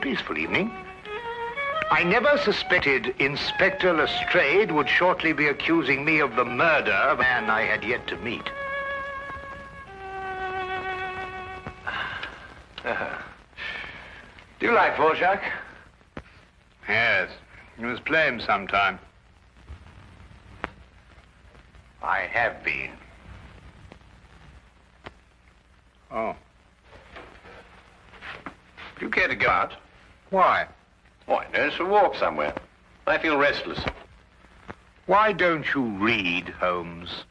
peaceful evening. I never suspected Inspector Lestrade would shortly be accusing me of the murder of a man I had yet to meet. Do you like Dvorak? Yes, you must play him sometime. I have been. Oh. Do you care to go out? Why? Oh, I noticed a walk somewhere. I feel restless. Why don't you read, Holmes?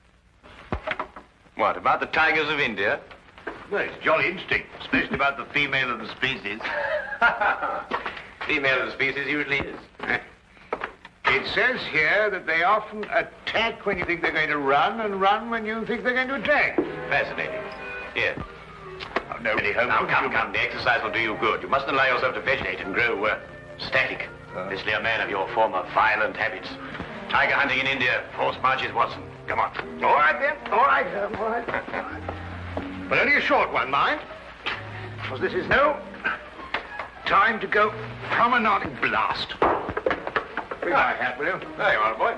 What, about the tigers of India? Well, it's jolly interesting, especially about the female of the species. Female of the species usually is. It says here that they often attack when you think they're going to run and run when you think they're going to attack. Fascinating. Yes. Oh, no, really, Holmes. Now, come. The exercise will do you good. You mustn't allow yourself to vegetate and grow static. Especially a man of your former violent habits. Tiger hunting in India, horse marches, Watson. Come on. All right, then. All right, Holmes. All right. But only a short one, mind. Because this is no time to go promenading blast. Bring my hat, will you? There you are, boy.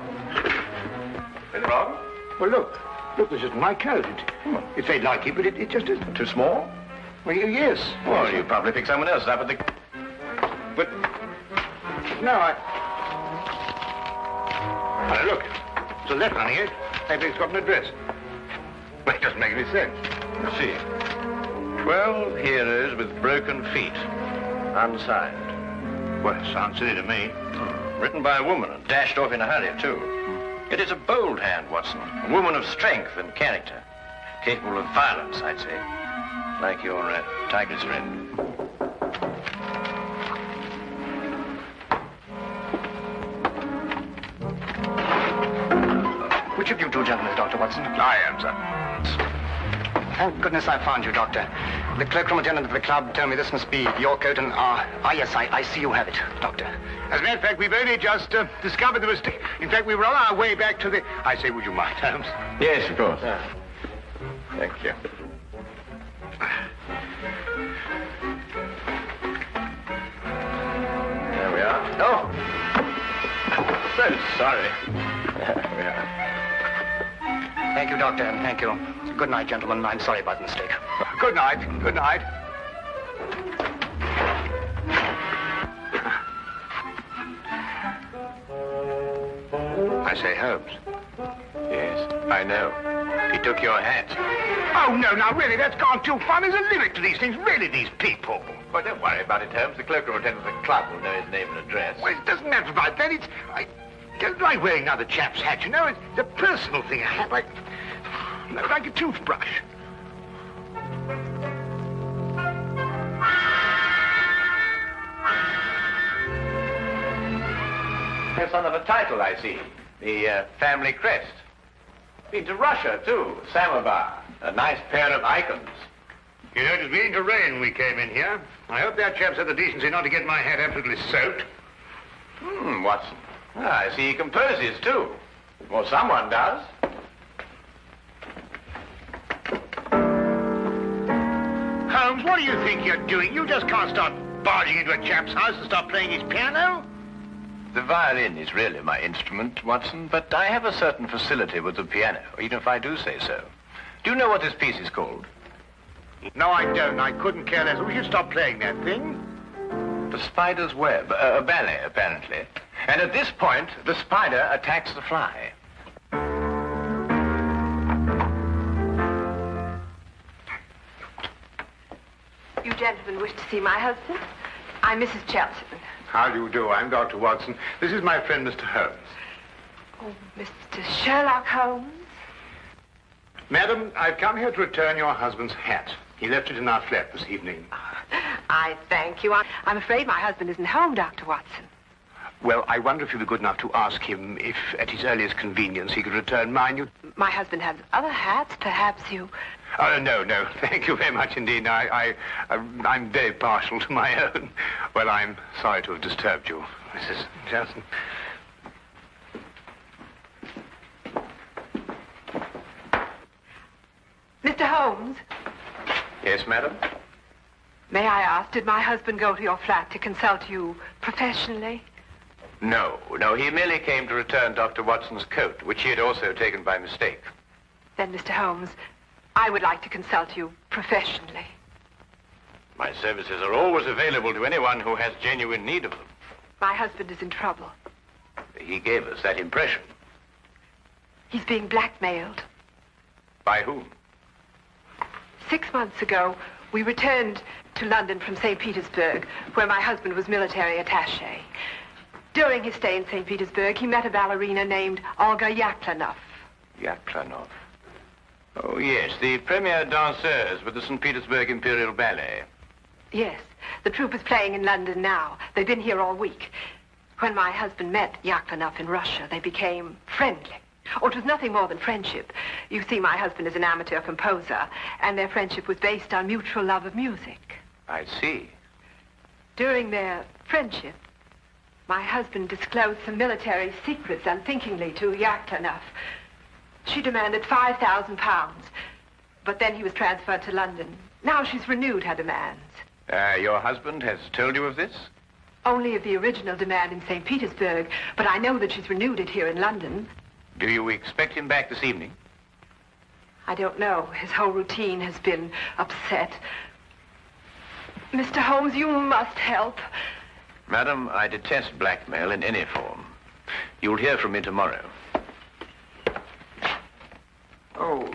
Anything wrong? Well, look. Look, this isn't my coat. It's very like it, but it just isn't. Too small? Well, yes. Well, you probably picked someone else up at the... But... No, Now, look. There's a letter on it. Maybe it's got an address. Well, it doesn't make any sense. Let's see. 12 heroes with broken feet. Unsigned. Well, it sounds silly to me. Written by a woman and dashed off in a hurry, too. It is a bold hand, Watson. A woman of strength and character. Capable of violence, I'd say. Like your tiger's friend. Which of you two gentlemen is Dr. Watson? I am, sir. Thank goodness I found you, Doctor. The cloakroom attendant of the club told me this must be your coat and, yes, I see you have it, Doctor. As a matter of fact, we've only just discovered the mistake. In fact, we were on our way back to the... I say, would you mind, Holmes? Yes, of course. Thank you. There we are. Oh! So sorry. There we are. Thank you, Doctor, and thank you. Good night, gentlemen. I'm sorry about the mistake. Good night. Good night. I say, Holmes. Yes, I know. He took your hat. Oh, no, now, really, that's gone too far. There's a limit to these things. Really, these people. Well, don't worry about it, Holmes. The cloakroom attendant of the club will know his name and address. Well, it doesn't matter about that. I don't like wearing another chap's hat, you know. It's a personal thing. A hat like a toothbrush. The son of a title, I see. The family crest. Been to Russia, too. Samovar. A nice pair of icons. You know, it was beginning to rain when we came in here. I hope that chap's had the decency not to get my hat absolutely soaked. Watson. I see he composes, too. Well, someone does. Holmes, what do you think you're doing? You just can't start barging into a chap's house and start playing his piano. The violin is really my instrument, Watson, but I have a certain facility with the piano, even if I do say so. Do you know what this piece is called? No, I don't. I couldn't care less. We should stop playing that thing. The Spider's Web, a ballet, apparently. And at this point, the spider attacks the fly. You gentlemen wish to see my husband? I'm Mrs. Chelton. How do you do? I'm Dr. Watson. This is my friend, Mr. Holmes. Oh, Mr. Sherlock Holmes? Madam, I've come here to return your husband's hat. He left it in our flat this evening. I thank you. I'm afraid my husband isn't home, Dr. Watson. Well, I wonder if you'd be good enough to ask him if, at his earliest convenience, he could return mine. My husband has other hats. Perhaps you... Oh, no. Thank you very much indeed. I'm very partial to my own. Well, I'm sorry to have disturbed you, Mrs. Johnson. Mr. Holmes? Yes, madam? May I ask, did my husband go to your flat to consult you professionally? No, he merely came to return Dr. Watson's coat, which he had also taken by mistake. Then, Mr. Holmes, I would like to consult you professionally. My services are always available to anyone who has genuine need of them. My husband is in trouble. He gave us that impression. He's being blackmailed. By whom? 6 months ago, we returned to London from Saint Petersburg, where my husband was military attaché. During his stay in Saint Petersburg, he met a ballerina named Olga Yaklanov. Yaklanov? Oh, yes, the premier danseuse with the St. Petersburg Imperial Ballet. Yes, the troupe is playing in London now. They've been here all week. When my husband met Yaklanov in Russia, they became friendly. Oh, it was nothing more than friendship. You see, my husband is an amateur composer, and their friendship was based on mutual love of music. I see. During their friendship, my husband disclosed some military secrets unthinkingly to Yaklanov. She demanded £5,000, but then he was transferred to London. Now she's renewed her demands. Your husband has told you of this? Only of the original demand in St. Petersburg, but I know that she's renewed it here in London. Do you expect him back this evening? I don't know. His whole routine has been upset. Mr. Holmes, you must help. Madam, I detest blackmail in any form. You'll hear from me tomorrow. Oh,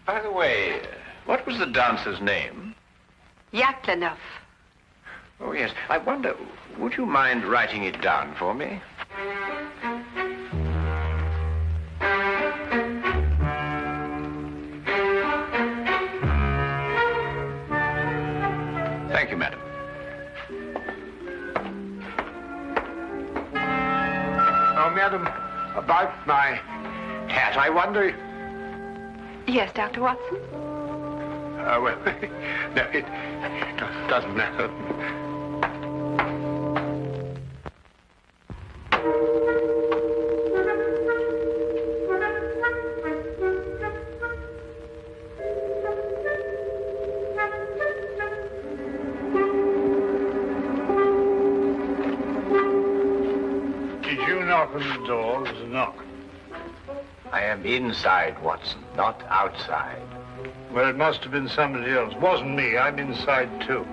by the way, what was the dancer's name? Yaklanov. Oh, yes. I wonder, would you mind writing it down for me? Thank you, madam. Oh, madam, about my hat, I wonder... Yes, Dr. Watson? Well, no, it doesn't matter. Did you knock on the door? There was a knock. I am inside, Watson, not outside. Well, it must have been somebody else. Wasn't me. I'm inside, too.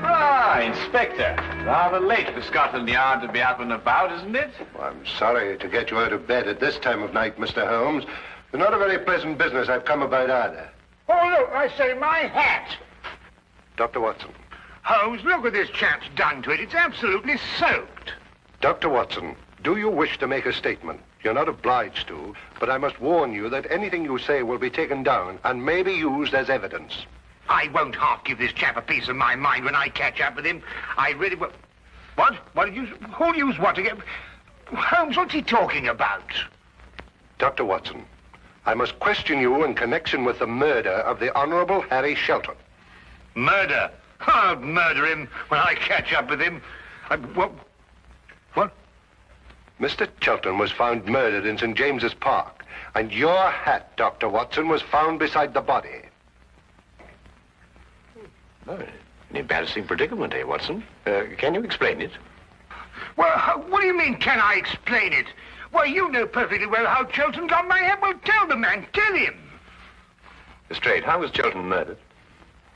Ah, Inspector. Rather late for Scotland Yard to be up and about, isn't it? Well, I'm sorry to get you out of bed at this time of night, Mr. Holmes. It's not a very pleasant business I've come about either. Oh, look, I say, my hat. Dr. Watson. Holmes, look what this chap's done to it. It's absolutely soaked. Dr. Watson, do you wish to make a statement? You're not obliged to, but I must warn you that anything you say will be taken down and may be used as evidence. I won't half give this chap a piece of my mind when I catch up with him. I really will. What? What did you... Who'll use what to get... Holmes, what's he talking about? Dr. Watson, I must question you in connection with the murder of the Honorable Harry Shelton. Murder? I'll murder him when I catch up with him. What? Mr. Shelton was found murdered in St. James's Park, and your hat, Dr. Watson, was found beside the body. Oh, an embarrassing predicament, eh, Watson? Can you explain it? Well, what do you mean, can I explain it? Why, you know perfectly well how Shelton got my hat. Well, tell the man, tell him. Lestrade, how was Shelton murdered?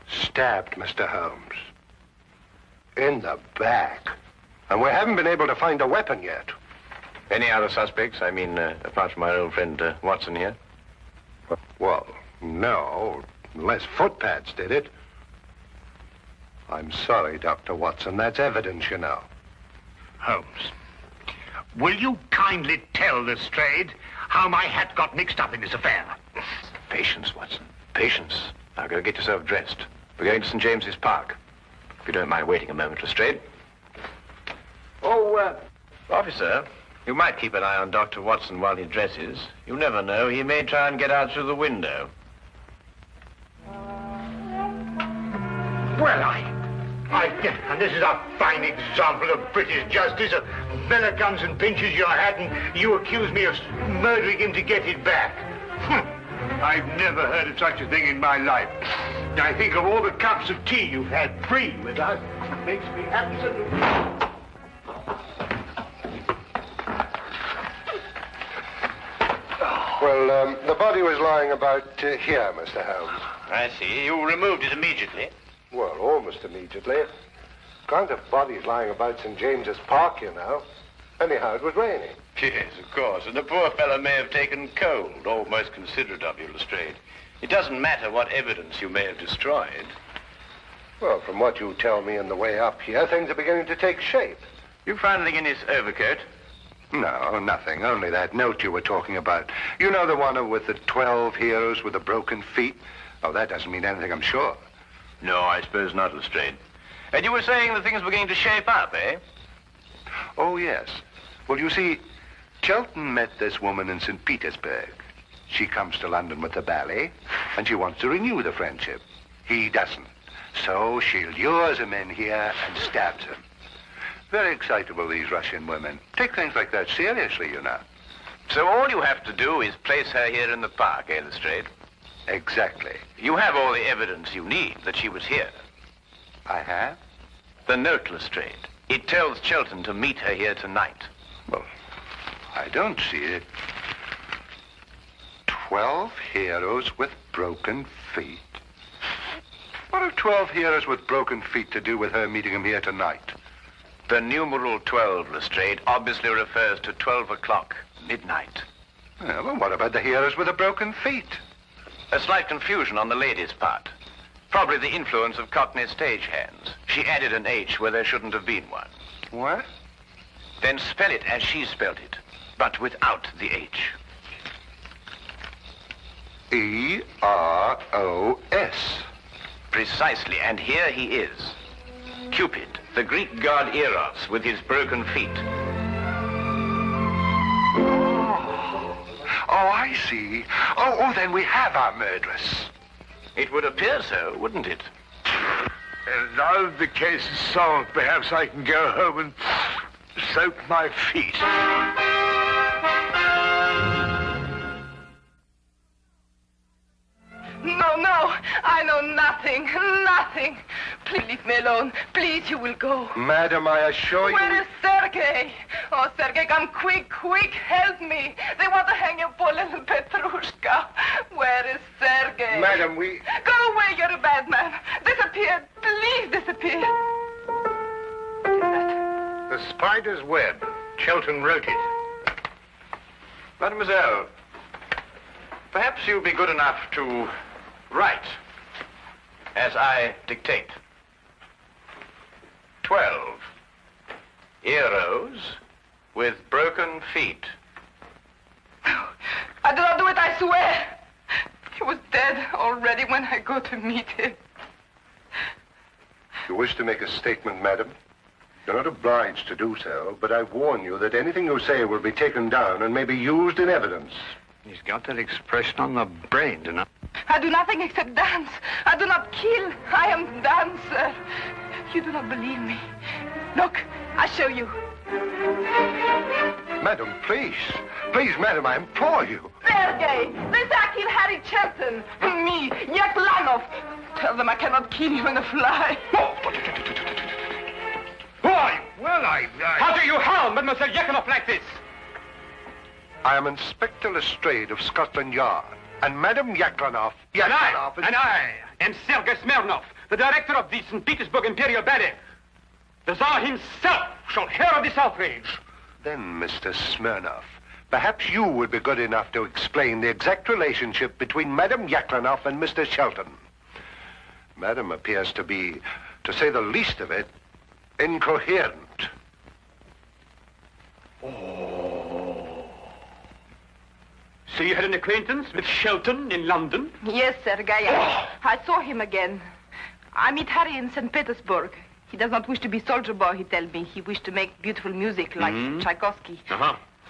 Stabbed, Mr. Holmes. In the back. And we haven't been able to find a weapon yet. Any other suspects? I mean, apart from our old friend Watson here? Well, no, unless footpads did it. I'm sorry, Dr. Watson. That's evidence, you know. Holmes, will you kindly tell Lestrade how my hat got mixed up in this affair? Patience, Watson. Patience. Now go get yourself dressed. We're going to St. James's Park. If you don't mind waiting a moment, Lestrade. Oh, officer, you might keep an eye on Dr. Watson while he dresses. You never know. He may try and get out through the window. Well, and this is a fine example of British justice. A fella comes and pinches your hat and you accuse me of murdering him to get it back. I've never heard of such a thing in my life. I think of all the cups of tea you've had free with us. It makes me absolutely... Well, the body was lying about here, Mr. Holmes. I see. You removed it immediately. Well, almost immediately. Can't have bodies lying about St. James's Park, you know. Anyhow, it was raining. Yes, of course. And the poor fellow may have taken cold, almost considerate of you, Lestrade. It doesn't matter what evidence you may have destroyed. Well, from what you tell me on the way up here, things are beginning to take shape. You found anything in his overcoat? No, nothing. Only that note you were talking about. You know the one with the 12 heroes with the broken feet? Oh, that doesn't mean anything, I'm sure. No, I suppose not, Lestrade. And you were saying that things were beginning to shape up, eh? Oh, yes. Well, you see, Shelton met this woman in Saint Petersburg. She comes to London with the ballet, and she wants to renew the friendship. He doesn't. So she lures him in here and stabs him. Very excitable, these Russian women. Take things like that seriously, you know. So all you have to do is place her here in the park, eh, Lestrade? Exactly. You have all the evidence you need that she was here. I have? The note, Lestrade. It tells Shelton to meet her here tonight. Well, I don't see it. 12 heroes with broken feet. What have 12 heroes with broken feet to do with her meeting him here tonight? The numeral 12, Lestrade, obviously refers to 12 o'clock, midnight. Well, what about the heroes with the broken feet? A slight confusion on the lady's part. Probably the influence of Cockney stagehands. She added an H where there shouldn't have been one. What? Then spell it as she spelled it, but without the H. E-R-O-S. Precisely, and here he is. Cupid, the Greek god Eros, with his broken feet. Oh, I see. Oh, then we have our murderess. It would appear so, wouldn't it? And now the case is solved, perhaps I can go home and soak my feet. No, I know nothing. Please leave me alone. Please, you will go. Madam, I assure you... Where is Sergei? Oh, Sergei, come quick, help me. They want to hang your poor little Petrushka. Where is Sergei? Madam, we... Go away, you're a bad man. Disappear, please disappear. What is that? The spider's web. Shelton wrote it. Mademoiselle, perhaps you'll be good enough to write as I dictate. 12 heroes with broken feet. I do not do it, I swear. He was dead already when I go to meet him. You wish to make a statement, madam? You're not obliged to do so, but I warn you that anything you say will be taken down and may be used in evidence. He's got that expression on the brain, don't you? I do nothing except dance. I do not kill. I am dancer. You do not believe me. Look, I show you. Madam, please. Please, madam, I implore you. Sergei, this I kill Harry Shelton. Me, Yaklanov. Tell them I cannot kill even a fly. Why? Well, How do you harm Mademoiselle Yaklanov like this? I am Inspector Lestrade of Scotland Yard, and Madam Yaklanov... And I am Sergei Smirnov, the director of the St. Petersburg Imperial Ballet. The Tsar himself shall hear of this outrage. Then, Mr. Smirnov, perhaps you would be good enough to explain the exact relationship between Madam Yaklanov and Mr. Shelton. Madam appears to be, to say the least of it, incoherent. So you had an acquaintance with Shelton in London? Yes, Sergei. I saw him again. I meet Harry in St. Petersburg. He does not wish to be soldier boy, he tells me. He wished to make beautiful music like Tchaikovsky.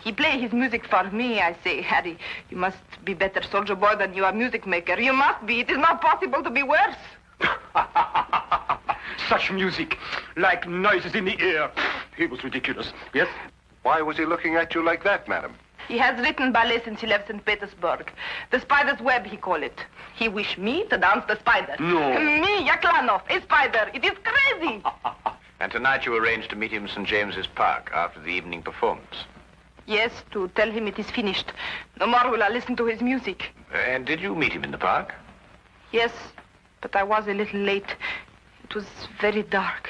He play his music for me. I say, Harry, you must be better soldier boy than you are music maker. You must be. It is not possible to be worse. Such music, like noises in the air. He was ridiculous, yes? Why was he looking at you like that, madam? He has written ballet since he left St. Petersburg. The spider's web, he call it. He wish me to dance the spider. No. Me, Yaklanov, a spider. It is crazy. And tonight you arranged to meet him in St. James's Park after the evening performance. Yes, to tell him it is finished. No more will I listen to his music. And did you meet him in the park? Yes, but I was a little late. It was very dark.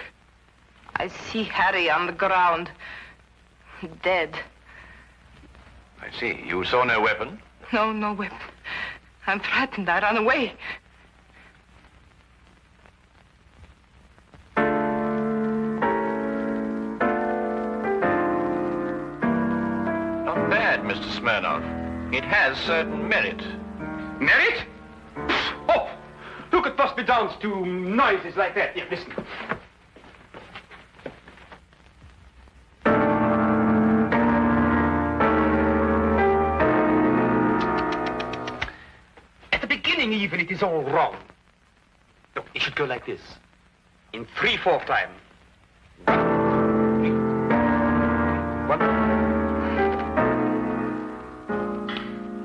I see Harry on the ground, dead. I see. You saw no weapon? No, no weapon. I'm frightened. I ran away. Not bad, Mr. Smirnov. It has certain merit. Merit? Oh, who could possibly dance to noises like that? Here, listen. At the beginning, even, it is all wrong. Look, it should go like this. In 3/4 time. 1,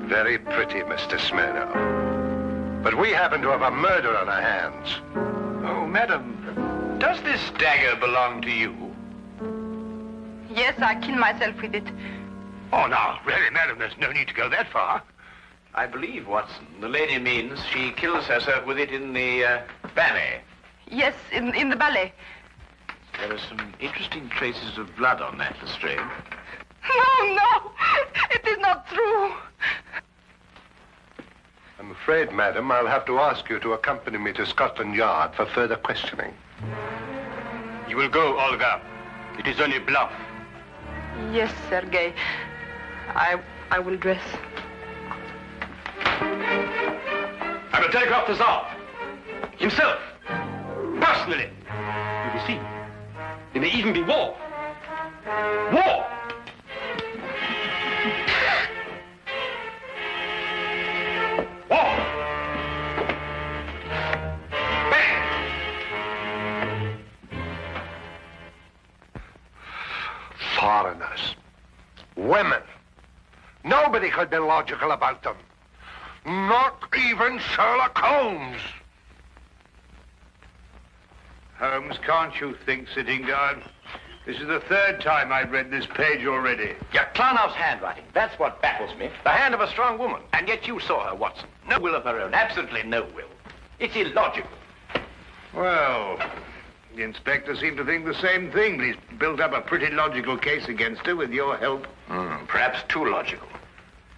2. Very pretty, Mr. Smirnov. But we happen to have a murder on our hands. Oh, madam, does this dagger belong to you? Yes, I killed myself with it. Oh, now, really, madam, there's no need to go that far. I believe, Watson, the lady means she kills herself with it in the ballet. Yes, in the ballet. There are some interesting traces of blood on that, Lestrade. No, no, it is not true. I'm afraid, madam, I'll have to ask you to accompany me to Scotland Yard for further questioning. You will go, Olga. It is only bluff. Yes, Sergei. I will dress. I will telegraph the Tsar. Himself. Personally. You will see. There may even be war. War! War! Bang! Foreigners. Women. Nobody could be logical about them. Not even Sherlock Holmes. Holmes, can't you think, sitting down? This is the 3rd time I've read this page already. Yaklanov's handwriting. That's what baffles me. The hand of a strong woman. And yet you saw her, Watson. No will of her own. Absolutely no will. It's illogical. Well, the inspector seemed to think the same thing, but he's built up a pretty logical case against her with your help. Perhaps too logical.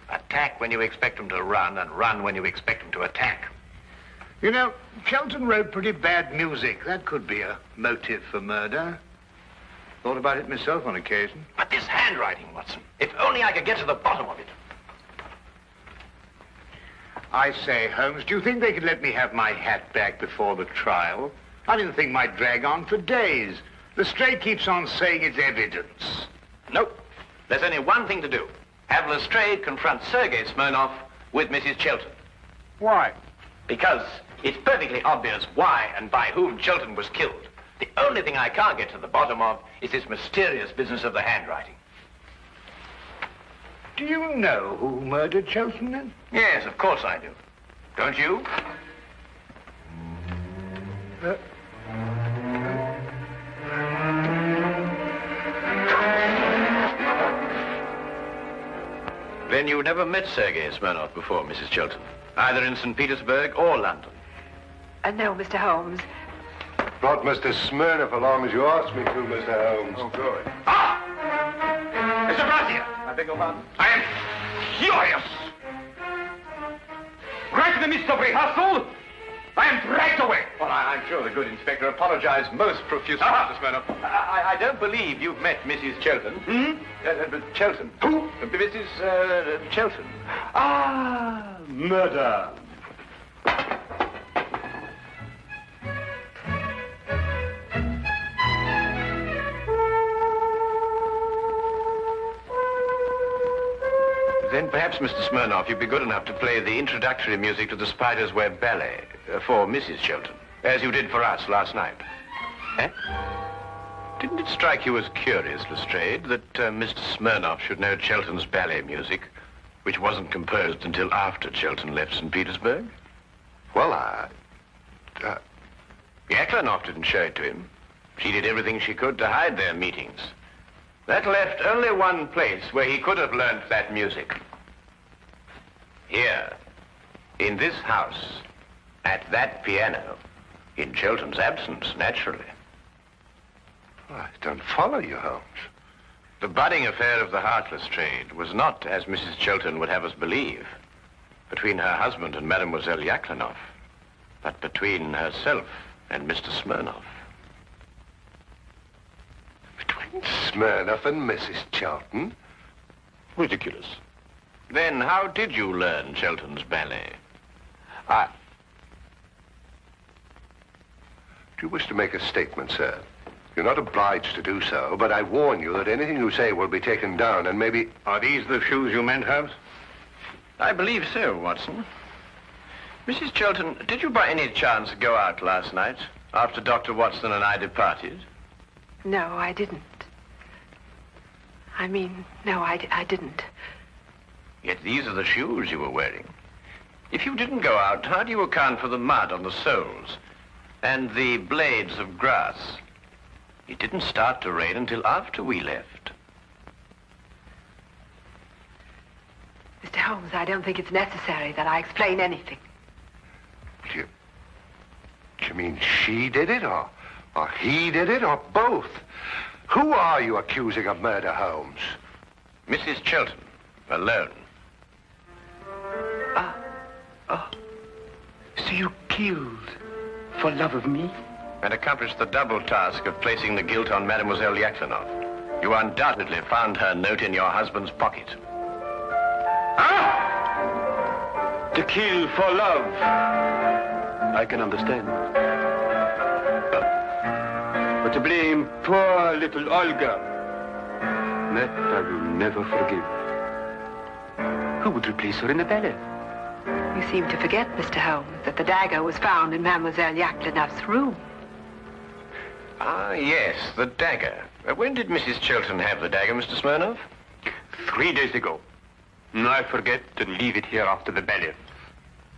Attack when you expect them to run, and run when you expect them to attack. You know, Sheldon wrote pretty bad music. That could be a motive for murder. Thought about it myself on occasion. But this handwriting, Watson. If only I could get to the bottom of it. I say, Holmes, do you think they could let me have my hat back before the trial? I mean, the thing might drag on for days. Lestrade keeps on saying it's evidence. Nope. There's only one thing to do. Have Lestrade confront Sergei Smirnov with Mrs. Chilton. Why? Because it's perfectly obvious why and by whom Chilton was killed. The only thing I can't get to the bottom of is this mysterious business of the handwriting. Do you know who murdered Sheldon, then? Yes, of course I do. Don't you? Then you never met Sergei Smirnov before, Mrs. Chilton, either in St. Petersburg or London. No, Mr. Holmes. Brought Mr. Smirnov along as you asked me to, Mr. Holmes. Oh, good. Ah! Mr. Brazier! I beg your pardon? I am furious! Right in the midst of rehearsal, I am dragged away. Well, I'm sure the good inspector apologized most profusely, Mr. Smirnov. I don't believe you've met Mrs. Chilton. Chilton. Who? Mrs. Chilton. Ah, murder. Then perhaps, Mr. Smirnov, you'd be good enough to play the introductory music to the Spider's Web Ballet for Mrs. Chilton, as you did for us last night. Eh? Didn't it strike you as curious, Lestrade, that Mr. Smirnoff should know Chelton's ballet music, which wasn't composed until after Chelton left St. Petersburg? Well, Yaklanoff didn't show it to him. She did everything she could to hide their meetings. That left only one place where he could have learnt that music. Here, in this house, at that piano, in Chelton's absence, naturally. I don't follow you, Holmes. The budding affair of the Heartless Trade was not, as Mrs. Chelton would have us believe, between her husband and Mademoiselle Yaklanoff, but between herself and Mr. Smirnoff. Between Smirnoff and Mrs. Chelton? Ridiculous. Then how did you learn Chelton's ballet? Do you wish to make a statement, sir? You're not obliged to do so, but I warn you that anything you say will be taken down and maybe... Are these the shoes you meant, Holmes? I believe so, Watson. Mrs. Chelton, did you by any chance go out last night after Dr. Watson and I departed? No, I didn't. I mean, no, I didn't. Yet these are the shoes you were wearing. If you didn't go out, how do you account for the mud on the soles and the blades of grass? It didn't start to rain until after we left. Mr. Holmes, I don't think it's necessary that I explain anything. Do you mean she did it, or he did it, or both? Who are you accusing of murder, Holmes? Mrs. Chelton, alone. So you killed for love of me? And accomplished the double task of placing the guilt on Mademoiselle Yaklanoff. You undoubtedly found her note in your husband's pocket. To kill for love. I can understand. But to blame poor little Olga, that I will never forgive. Who would replace her in the ballet? You seem to forget, Mr. Holmes, that the dagger was found in Mademoiselle Yaklanoff's room. Ah, yes, the dagger. When did Mrs. Chelton have the dagger, Mr. Smirnoff? 3 days ago. I forget to leave it here after the ballet.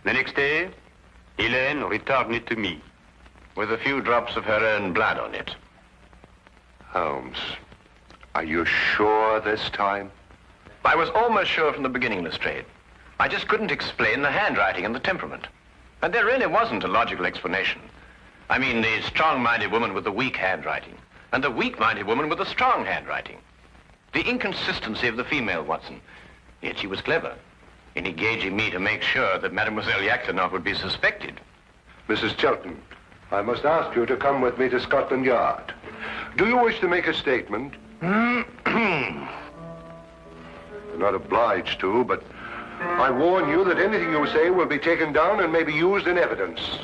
The next day, Helene returned it to me. With a few drops of her own blood on it. Holmes, are you sure this time? I was almost sure from the beginning, Lestrade. I just couldn't explain the handwriting and the temperament. And there really wasn't a logical explanation. I mean, the strong-minded woman with the weak handwriting, and the weak-minded woman with the strong handwriting. The inconsistency of the female, Watson. Yet she was clever in engaging me to make sure that Mademoiselle Yaklanoff would be suspected. Mrs. Chelton, I must ask you to come with me to Scotland Yard. Do you wish to make a statement? You're not obliged to, but I warn you that anything you say will be taken down and may be used in evidence.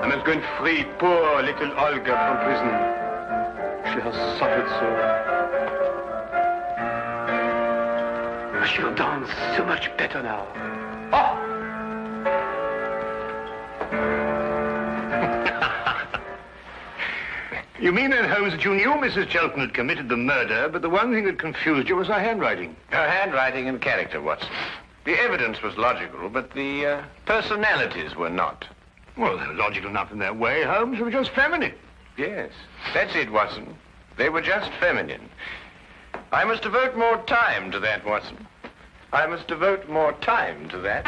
I must go and free poor little Olga from prison. She has suffered so. She will dance so much better now. Oh! You mean then, Holmes, that you knew Mrs. Chelton had committed the murder, but the one thing that confused you was her handwriting? Her handwriting and character, Watson. The evidence was logical, but the personalities were not. Well, they were logical enough in their way, Holmes. They were just feminine. Yes, that's it, Watson. They were just feminine. I must devote more time to that, Watson. I must devote more time to that.